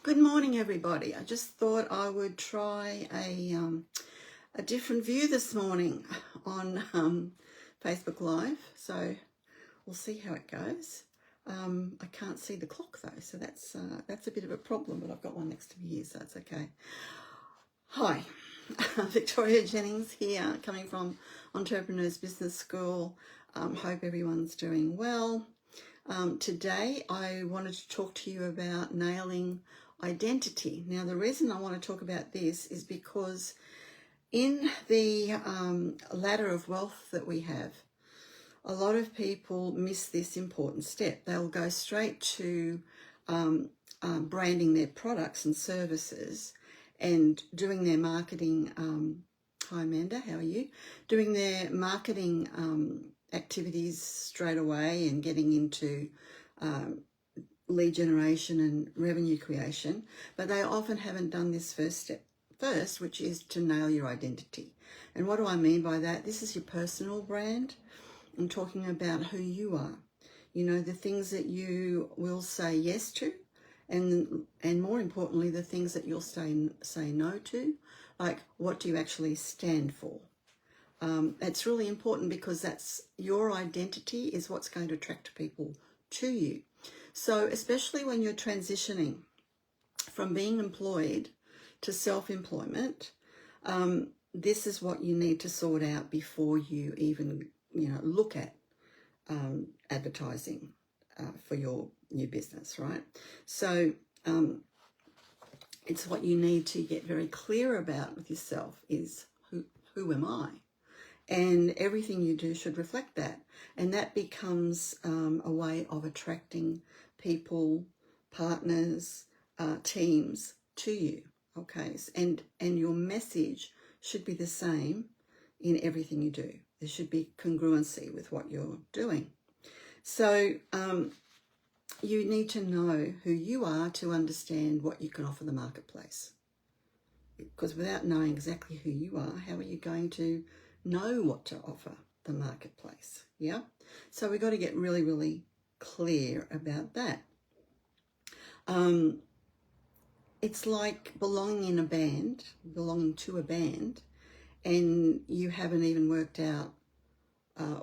Good morning, everybody. I just thought I would try a different view this morning on Facebook Live. So we'll see how it goes. I can't see the clock though, so that's a bit of a problem. But I've got one next to me here, so it's okay. Hi, Victoria Jennings here, coming from Entrepreneurs Business School. Hope everyone's doing well. Today I wanted to talk to you about nailing identity. Now, the reason I want to talk about this is because in the ladder of wealth that we have, a lot of people miss this important step. They'll go straight to branding their products and services and doing their marketing. Hi, Amanda, how are you? Doing their marketing activities straight away and getting into lead generation and revenue creation, but they often haven't done this first step first, which is to nail your identity. And what do I mean by that? This is your personal brand. I'm talking about who you are. You know, the things that you will say yes to, and more importantly, the things that you'll say no to. Like, what do you actually stand for? It's really important because that's your identity is what's going to attract people to you. So especially when you're transitioning from being employed to self-employment, this is what you need to sort out before you even, look at advertising for your new business, right? So it's what you need to get very clear about with yourself is who am I? And everything you do should reflect that. And that becomes a way of attracting people, partners, teams to you, okay? And your message should be the same in everything you do. There should be congruency with what you're doing. So you need to know who you are to understand what you can offer the marketplace. Because without knowing exactly who you are, how are you going to know what to offer the marketplace? Yeah. So we've got to get really, really clear about that. It's like belonging to a band, and you haven't even worked out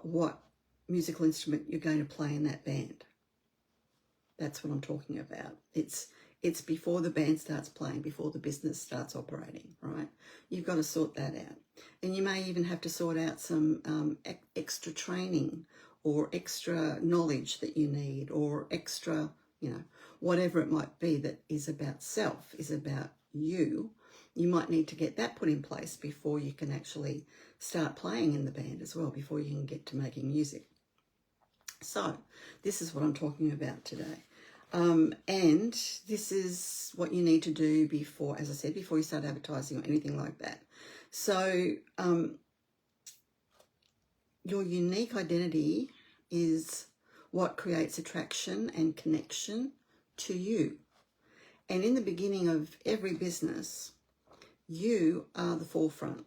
what musical instrument you're going to play in that band. That's what I'm talking about. It's before the band starts playing, before the business starts operating, right? You've got to sort that out. And you may even have to sort out some extra training or extra knowledge that you need, or extra, whatever it might be that is about self, is about you. You might need to get that put in place before you can actually start playing in the band as well, before you can get to making music. So this is what I'm talking about today. And this is what you need to do before, as I said, before you start advertising or anything like that. So your unique identity is what creates attraction and connection to you. And in the beginning of every business, you are the forefront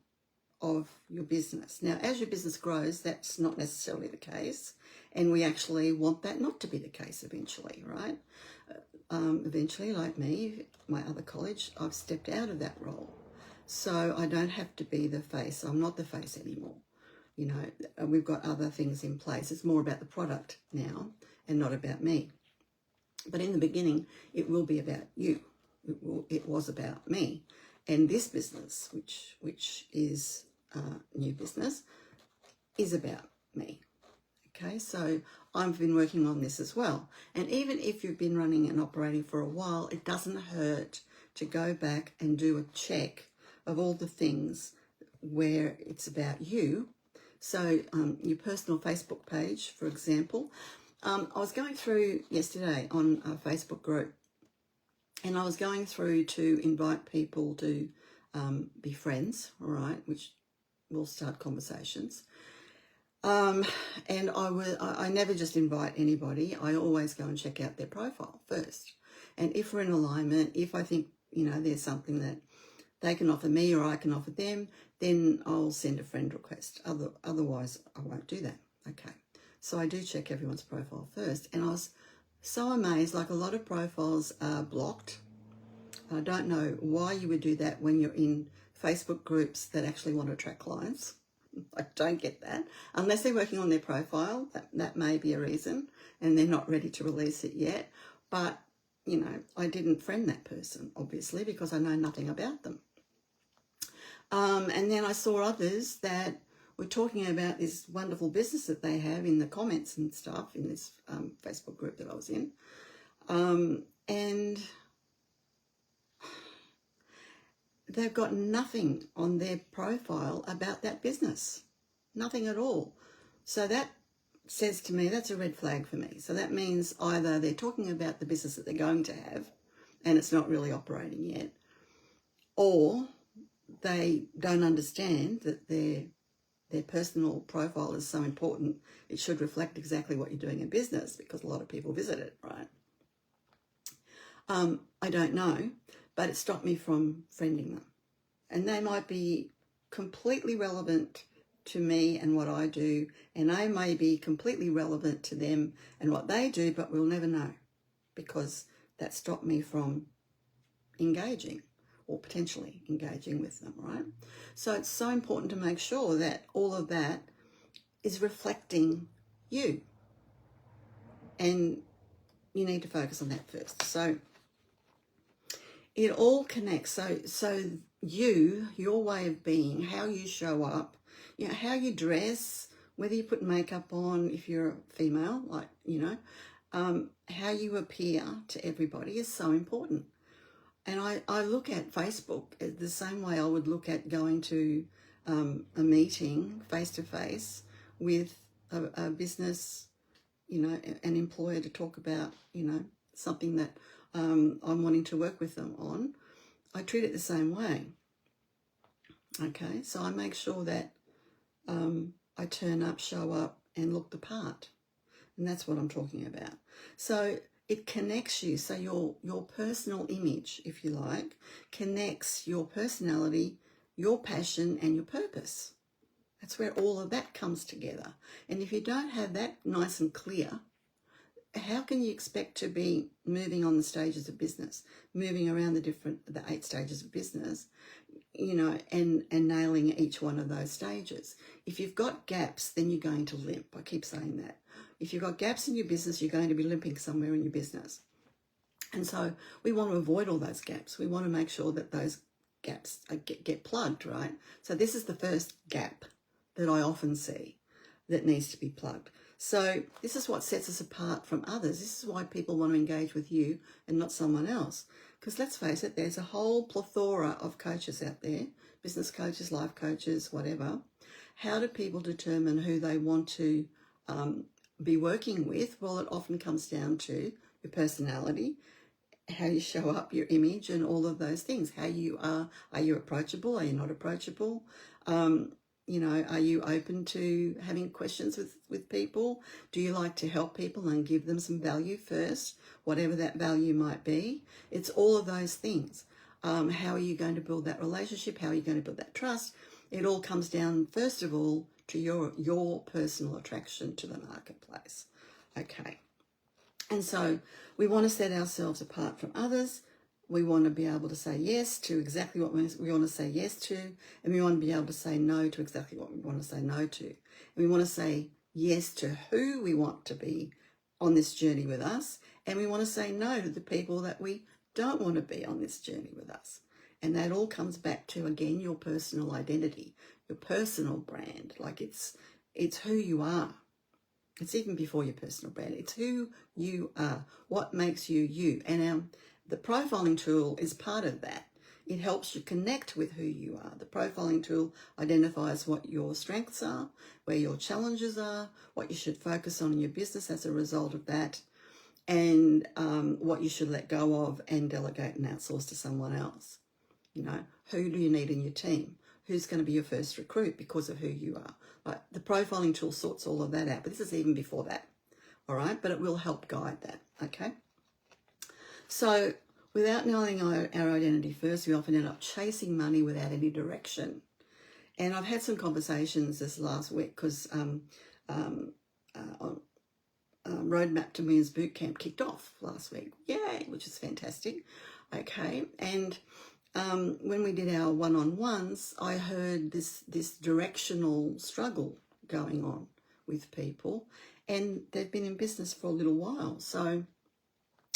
of your business. Now, as your business grows, that's not necessarily the case. And we actually want that not to be the case eventually, right? Eventually, like me, my other college, I've stepped out of that role. So I don't have to be the face. I'm not the face anymore. We've got other things in place. It's more about the product now and not about me. But in the beginning, it will be about you. It was about me. And this business, which is new business, is about me. Okay, so I've been working on this as well. And even if you've been running and operating for a while, it doesn't hurt to go back and do a check of all the things where it's about you. So your personal Facebook page, for example. I was going through yesterday on a Facebook group, and I was going through to invite people to be friends, all right, which will start conversations. And I never just invite anybody. I always go and check out their profile first. And if we're in alignment, if I think, there's something that they can offer me or I can offer them, then I'll send a friend request. Otherwise, I won't do that. Okay. So I do check everyone's profile first. And I was so amazed, like a lot of profiles are blocked. I don't know why you would do that when you're in Facebook groups that actually want to attract clients. I don't get that. Unless they're working on their profile, that may be a reason, and they're not ready to release it yet. But, you know, I didn't friend that person, obviously, because I know nothing about them. And then I saw others that were talking about this wonderful business that they have in the comments and stuff in this Facebook group that I was in. And they've got nothing on their profile about that business. Nothing at all. So that says to me, that's a red flag for me. So that means either they're talking about the business that they're going to have and it's not really operating yet, or they don't understand that their personal profile is so important. It should reflect exactly what you're doing in business, because a lot of people visit it, right? I don't know, but it stopped me from friending them. And they might be completely relevant to me and what I do, and I may be completely relevant to them and what they do, but we'll never know, because that stopped me from engaging or potentially engaging with them, right? So it's so important to make sure that all of that is reflecting you, and you need to focus on that first. So it all connects. So your way of being, how you show up, you know, how you dress, whether you put makeup on if you're a female, like, you know, how you appear to everybody is so important. And I look at Facebook the same way I would look at going to a meeting face-to-face with a business, you know, an employer to talk about, you know, something that I'm wanting to work with them on. I treat it the same way. Okay, so I make sure that I turn up, show up, and look the part. And that's what I'm talking about. So it connects you. So your personal image, if you like, connects your personality, your passion, and your purpose. That's where all of that comes together. And if you don't have that nice and clear, how can you expect to be moving on the stages of business, moving around the 8 stages of business, you know, and nailing each one of those stages? If you've got gaps, then you're going to limp. I keep saying that. If you've got gaps in your business, you're going to be limping somewhere in your business. And so we want to avoid all those gaps. We want to make sure that those gaps get plugged, right? So this is the first gap that I often see that needs to be plugged. So this is what sets us apart from others. This is why people want to engage with you and not someone else. Because let's face it, there's a whole plethora of coaches out there, business coaches, life coaches, whatever. How do people determine who they want to be working with? Well, it often comes down to your personality, how you show up, your image, and all of those things. How you are you approachable? Are you not approachable? You know, are you open to having questions with people? Do you like to help people and give them some value first, whatever that value might be? It's all of those things. How are you going to build that relationship? How are you going to build that trust? It all comes down, first of all, to your personal attraction to the marketplace. Okay. And so we want to set ourselves apart from others. We want to be able to say yes to exactly what we want to say yes to, and we want to be able to say no to exactly what we want to say no to. And we want to say yes to who we want to be on this journey with us, and we want to say no to the people that we don't want to be on this journey with us. And that all comes back to, again, your personal identity, your personal brand. Like it's who you are. It's even before your personal brand. It's who you are, what makes you you. And the profiling tool is part of that. It helps you connect with who you are. The profiling tool identifies what your strengths are, where your challenges are, what you should focus on in your business as a result of that, and what you should let go of and delegate and outsource to someone else. You know, who do you need in your team? Who's going to be your first recruit because of who you are? Like, the profiling tool sorts all of that out, but this is even before that, all right? But it will help guide that, okay? So without knowing our identity first, we often end up chasing money without any direction. And I've had some conversations this last week because Roadmap to Millions Bootcamp kicked off last week. Yay, which is fantastic. Okay, and when we did our one-on-ones, I heard this directional struggle going on with people, and they've been in business for a little while. So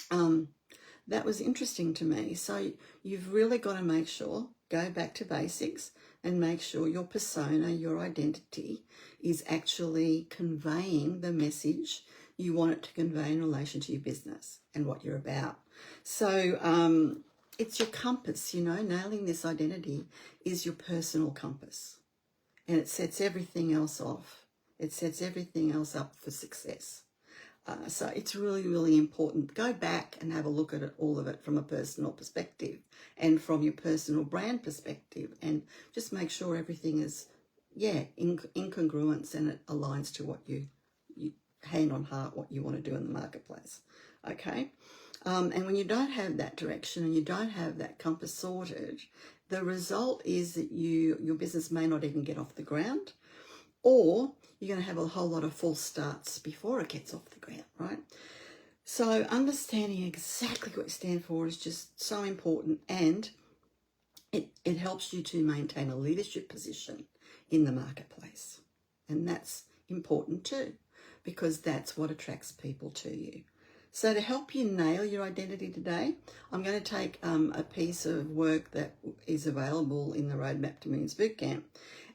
that was interesting to me. So you've really got to make sure, go back to basics and make sure your persona, your identity is actually conveying the message you want it to convey in relation to your business and what you're about. So it's your compass, you know, nailing this identity is your personal compass, and it sets everything else off. It sets everything else up for success. So it's really, really important. Go back and have a look at it, all of it from a personal perspective and from your personal brand perspective, and just make sure everything is, in congruence and it aligns to what you hand on heart, what you want to do in the marketplace. Okay. And when you don't have that direction and you don't have that compass sorted, the result is that your business may not even get off the ground, or you're going to have a whole lot of false starts before it gets off the ground, right? So understanding exactly what you stand for is just so important, and it helps you to maintain a leadership position in the marketplace. And that's important too, because that's what attracts people to you. So to help you nail your identity today, I'm going to take a piece of work that is available in the Roadmap to Millions Bootcamp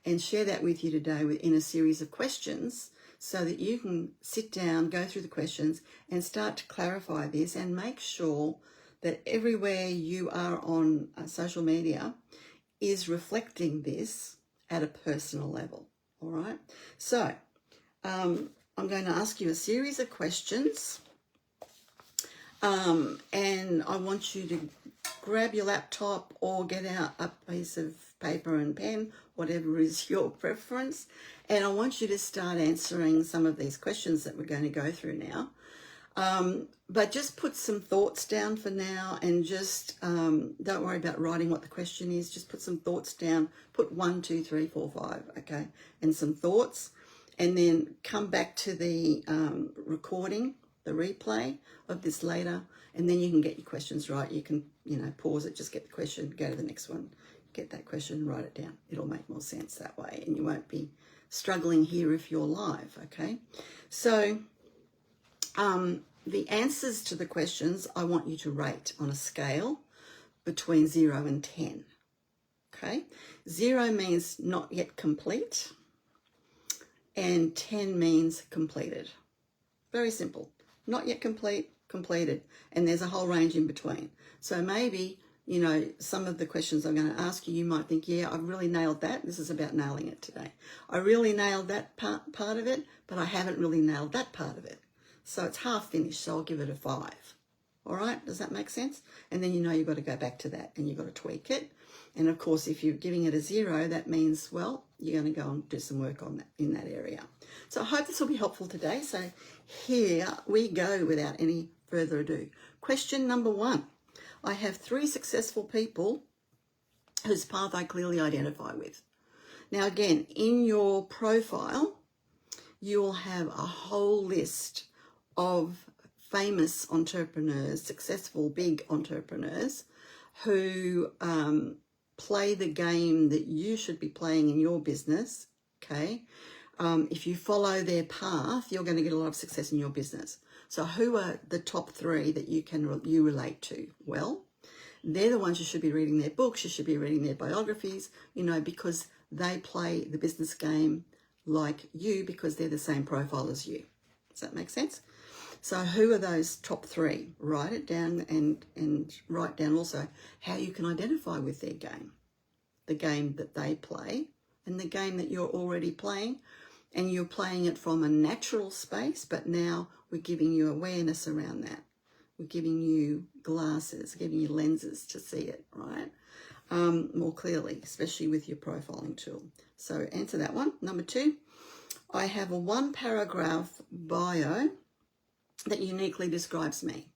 and share that with you today in a series of questions, so that you can sit down, go through the questions and start to clarify this and make sure that everywhere you are on social media is reflecting this at a personal level. All right. So I'm going to ask you a series of questions. And I want you to grab your laptop or get out a piece of paper and pen, whatever is your preference. And I want you to start answering some of these questions that we're going to go through now. But just put some thoughts down for now, and just don't worry about writing what the question is. Just put some thoughts down. Put 1, 2, 3, 4, 5, okay, and some thoughts. And then come back to the recording, the replay of this later, and then you can get your questions right. You can, pause it, just get the question, go to the next one, get that question, write it down. It'll make more sense that way, and you won't be struggling here if you're live, okay? So the answers to the questions, I want you to rate on a scale between 0 and 10, okay? 0 means not yet complete, and 10 means completed. Very simple. Not yet complete, completed, and there's a whole range in between. So maybe, some of the questions I'm going to ask you, you might think, yeah, I've really nailed that. This is about nailing it today. I really nailed that part of it, but I haven't really nailed that part of it. So it's half finished, so I'll give it a 5. All right, does that make sense? And then you've got to go back to that and you've got to tweak it. And of course, if you're giving it a 0, that means, well, you're going to go and do some work on that in that area. So I hope this will be helpful today. So here we go without any further ado. Question number 1. I have 3 successful people whose path I clearly identify with. Now, again, in your profile, you'll have a whole list of famous entrepreneurs, successful big entrepreneurs who play the game that you should be playing in your business, okay? If you follow their path, you're going to get a lot of success in your business. So who are the top 3 that you relate to? Well, they're the ones you should be reading their books, you should be reading their biographies, because they play the business game like you, because they're the same profile as you. Does that make sense? So who are those top 3? Write it down, and write down also how you can identify with their game, the game that they play and the game that you're already playing, and you're playing it from a natural space, but now we're giving you awareness around that. We're giving you glasses, giving you lenses to see it, right? More clearly, especially with your profiling tool. So answer that one. Number 2, I have a 1-paragraph bio that uniquely describes me.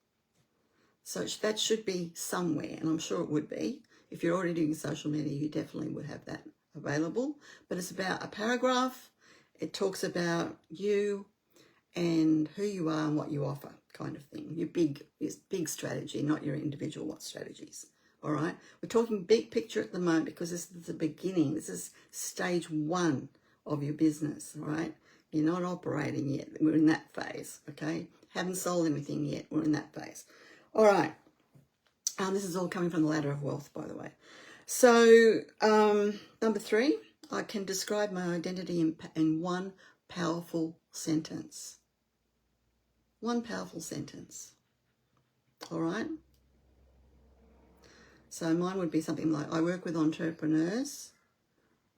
So that should be somewhere, and I'm sure it would be. If you're already doing social media, you definitely would have that available. But it's about a paragraph. It talks about you, and who you are and what you offer, kind of thing. Your big strategy, not your individual strategies. All right, we're talking big picture at the moment because this is the beginning. This is stage 1 of your business. All right, you're not operating yet. We're in that phase. Okay, haven't sold anything yet. We're in that phase. All right. This is all coming from the Ladder of Wealth, by the way. So, number 3, I can describe my identity in one powerful sentence. One powerful sentence. All right? So mine would be something like, I work with entrepreneurs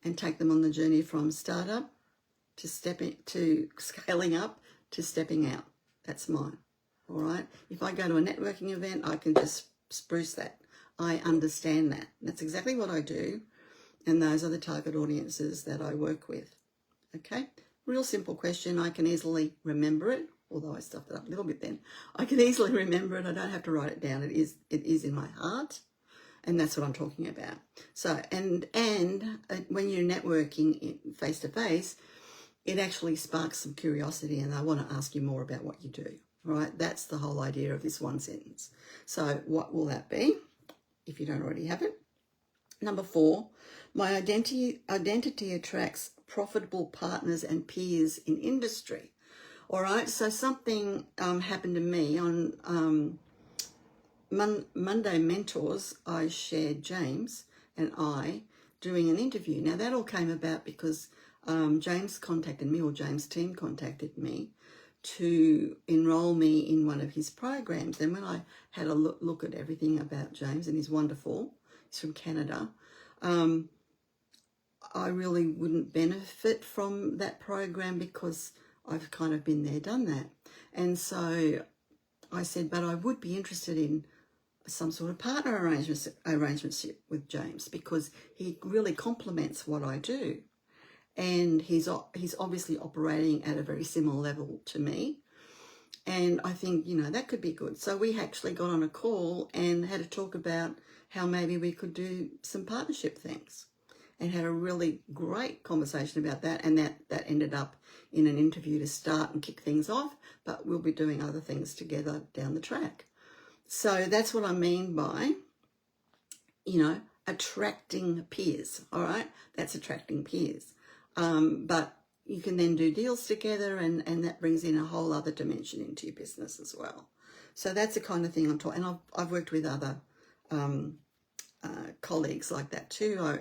and take them on the journey from startup to scaling up to stepping out. That's mine. All right? If I go to a networking event, I can just spruce that. I understand that. That's exactly what I do, and those are the target audiences that I work with. Okay? Real simple question. I can easily remember it, although I stuffed it up a little bit then. I can easily remember it. I don't have to write it down. It is in my heart, and that's what I'm talking about. So, and when you're networking face to face, it actually sparks some curiosity, and I want to ask you more about what you do. All right? That's the whole idea of this one sentence. So what will that be, if you don't already have it? Number 4, my identity attracts profitable partners and peers in industry. All right, so something happened to me on Monday Mentors. I shared James and I doing an interview. Now that all came about because James contacted me, or James' team contacted me, to enroll me in one of his programs. And when I had a look at everything about James, and he's wonderful, he's from Canada, I really wouldn't benefit from that program because I've kind of been there, done that. And so I said, but I would be interested in some sort of partner arrangements with James, because he really complements what I do. And he's obviously operating at a very similar level to me. And I think, that could be good. So we actually got on a call and had a talk about how maybe we could do some partnership things, and had a really great conversation about that. And that ended up in an interview to start and kick things off, but we'll be doing other things together down the track. So that's what I mean by, attracting peers. All right, that's attracting peers. But you can then do deals together, and that brings in a whole other dimension into your business as well. So that's the kind of thing I'm talking. And I've worked with other colleagues like that too.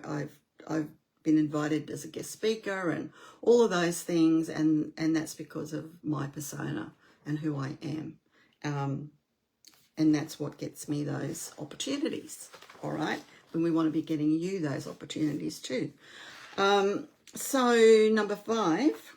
I've been invited as a guest speaker and all of those things, and that's because of my persona and who I am. And that's what gets me those opportunities. All right, and we want to be getting you those opportunities too. So number 5,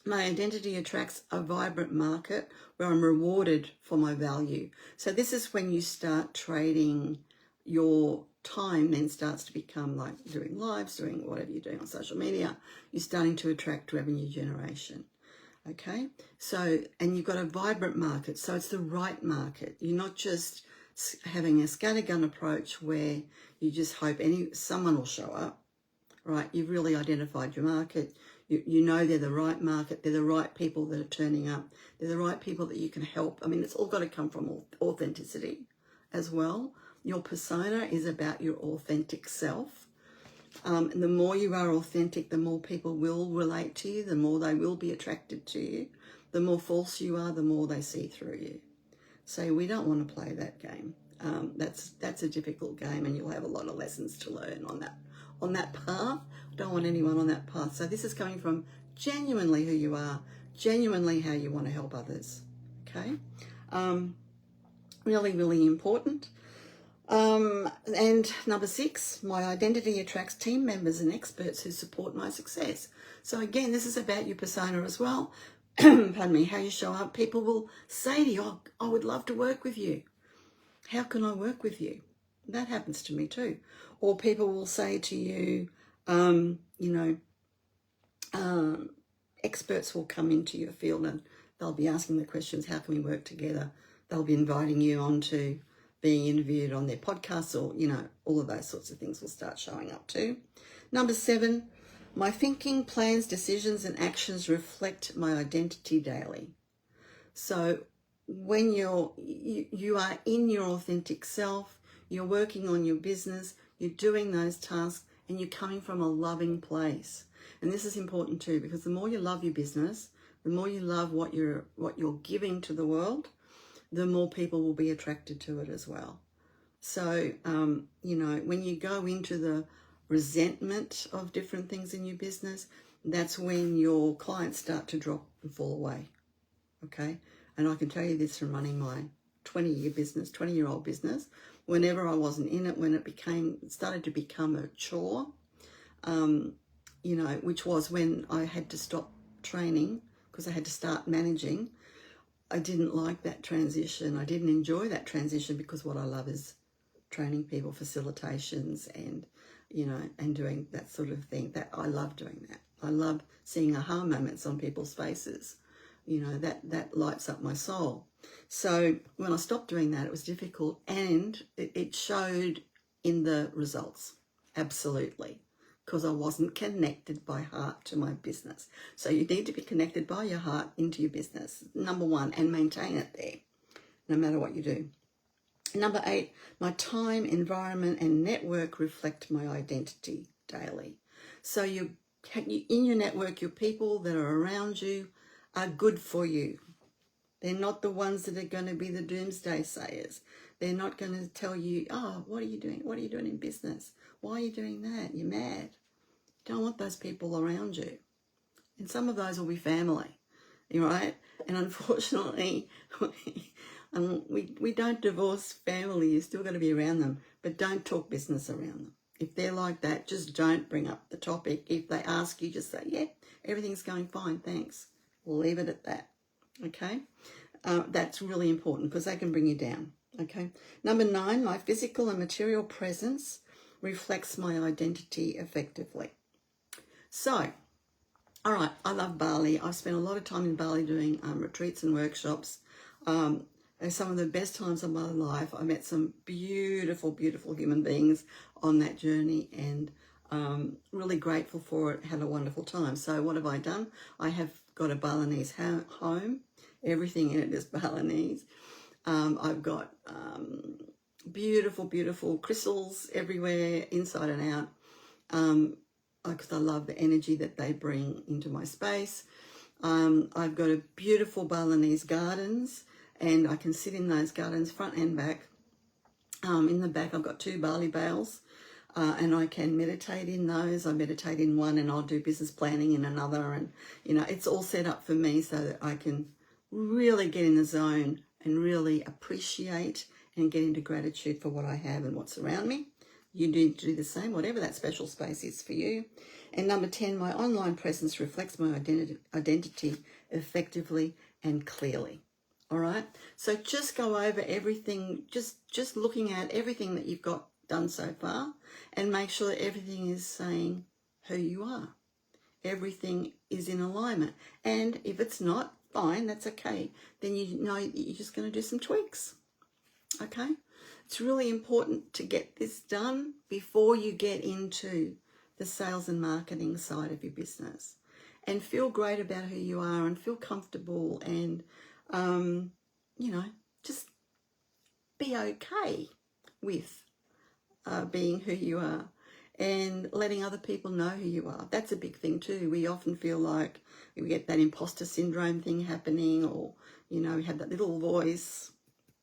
my identity attracts a vibrant market where I'm rewarded for my value. So this is when you start trading your time, then starts to become like doing lives, doing whatever you're doing on social media. You're starting to attract revenue generation. Okay, so, and you've got a vibrant market, so it's the right market. You're not just having a scattergun approach where you just hope someone will show up. Right, you've really identified your market. You know they're the right market. They're the right people that are turning up. They're the right people that you can help. I mean, it's all got to come from authenticity as well. Your persona is about your authentic self. And the more you are authentic, the more people will relate to you, the more they will be attracted to you. The more false you are, the more they see through you. So we don't want to play that game. That's a difficult game, and you'll have a lot of lessons to learn on that path. Don't want anyone on that path. So this is coming from genuinely who you are, genuinely how you want to help others. Okay, really, really important. And number 6, my identity attracts team members and experts who support my success. So again, this is about your persona as well. Pardon me, how you show up. People will say to you, "Oh, I would love to work with you. How can I work with you?" That happens to me too. Or people will say to you, experts will come into your field and they'll be asking the questions, how can we work together? They'll be inviting you on to being interviewed on their podcasts, or, all of those sorts of things will start showing up too. Number 7, my thinking, plans, decisions, and actions reflect my identity daily. So when you are in your authentic self, you're working on your business, you're doing those tasks, and you're coming from a loving place. And this is important too, because the more you love your business, the more you love what you're giving to the world, the more people will be attracted to it as well. So, you know, when you go into the resentment of different things in your business, that's when your clients start to drop and fall away. Okay. And I can tell you this from running my 20-year-old business. Whenever I wasn't in it, when it started to become a chore, you know, which was when I had to stop training because I had to start managing. I didn't like that transition. I didn't enjoy that transition because what I love is training people, facilitations, and, you know, and doing that sort of thing. That I love doing that. I love seeing aha moments on people's faces. You know, that lights up my soul. So when I stopped doing that, it was difficult, and it showed in the results, absolutely, because I wasn't connected by heart to my business. So you need to be connected by your heart into your business, number one, and maintain it there, no matter what you do. Number 8, my time, environment, and network reflect my identity daily. So in your network, your people that are around you are good for you. They're not the ones that are going to be the doomsday sayers. They're not going to tell you, oh, what are you doing? What are you doing in business? Why are you doing that? You're mad. You don't want those people around you. And some of those will be family, right? And unfortunately, we don't divorce family. You're still going to be around them, but don't talk business around them. If they're like that, just don't bring up the topic. If they ask you, just say, yeah, everything's going fine, thanks. We'll leave it at that, okay? That's really important because they can bring you down, okay? Number 9, my physical and material presence reflects my identity effectively. So, all right, I love Bali. I've spent a lot of time in Bali doing retreats and workshops. And some of the best times of my life. I met some beautiful, beautiful human beings on that journey, and really grateful for it. Had a wonderful time. So what have I done? I have got a Balinese home. Everything in it is Balinese. I've got beautiful, beautiful crystals everywhere, inside and out, because I love the energy that they bring into my space. I've got a beautiful Balinese gardens, and I can sit in those gardens front and back. In the back, I've got 2 Bali bales, and I can meditate in those. I meditate in one, and I'll do business planning in another. And, you know, it's all set up for me so that I can really get in the zone and really appreciate and get into gratitude for what I have and what's around me. You need to do the same, whatever that special space is for you. And number 10, my online presence reflects my identity effectively and clearly. All right. So just go over everything, just looking at everything that you've got done so far, and make sure that everything is saying who you are. Everything is in alignment. And if it's not, fine, that's okay. Then you know that you're just going to do some tweaks. Okay. It's really important to get this done before you get into the sales and marketing side of your business, and feel great about who you are and feel comfortable, and you know, just be okay with being who you are and letting other people know who you are. That's a big thing too. We often feel like we get that imposter syndrome thing happening, or, you know, we have that little voice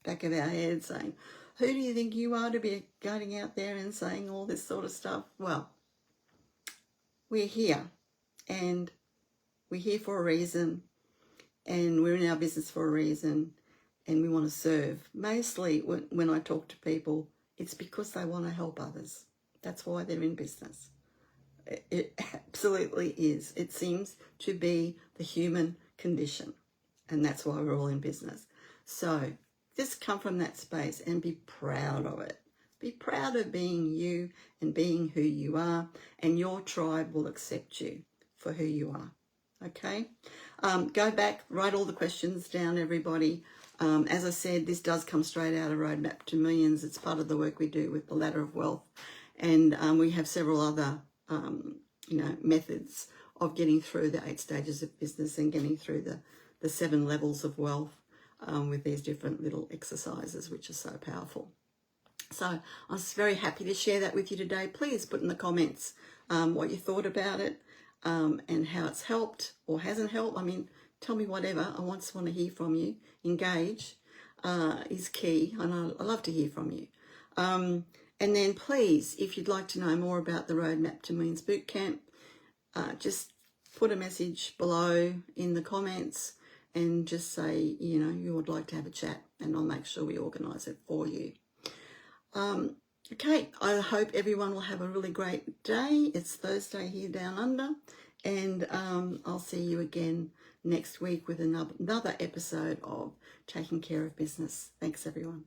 back of our head saying, who do you think you are to be going out there and saying all this sort of stuff? Well, we're here, and we're here for a reason, and we're in our business for a reason, and we want to serve. Mostly when I talk to people, it's because they want to help others. That's why they're in business. It absolutely is. It seems to be the human condition, and that's why we're all in business. So just come from that space and be proud of it. Be proud of being you and being who you are, and your tribe will accept you for who you are. Okay? Go back, write all the questions down, everybody. As I said, this does come straight out of Roadmap to Millions. It's part of the work we do with the Ladder of Wealth. And we have several other, you know, methods of getting through the 8 stages of business and getting through the 7 levels of wealth with these different little exercises, which are so powerful. So I was very happy to share that with you today. Please put in the comments what you thought about it and how it's helped or hasn't helped. I mean, tell me whatever. I just want to hear from you. Engage is key, and I love to hear from you. And then please, if you'd like to know more about the Roadmap to Millions Bootcamp, just put a message below in the comments and just say, you know, you would like to have a chat, and I'll make sure we organise it for you. Okay, I hope everyone will have a really great day. It's Thursday here down under, and I'll see you again next week with another episode of Taking Care of Business. Thanks, everyone.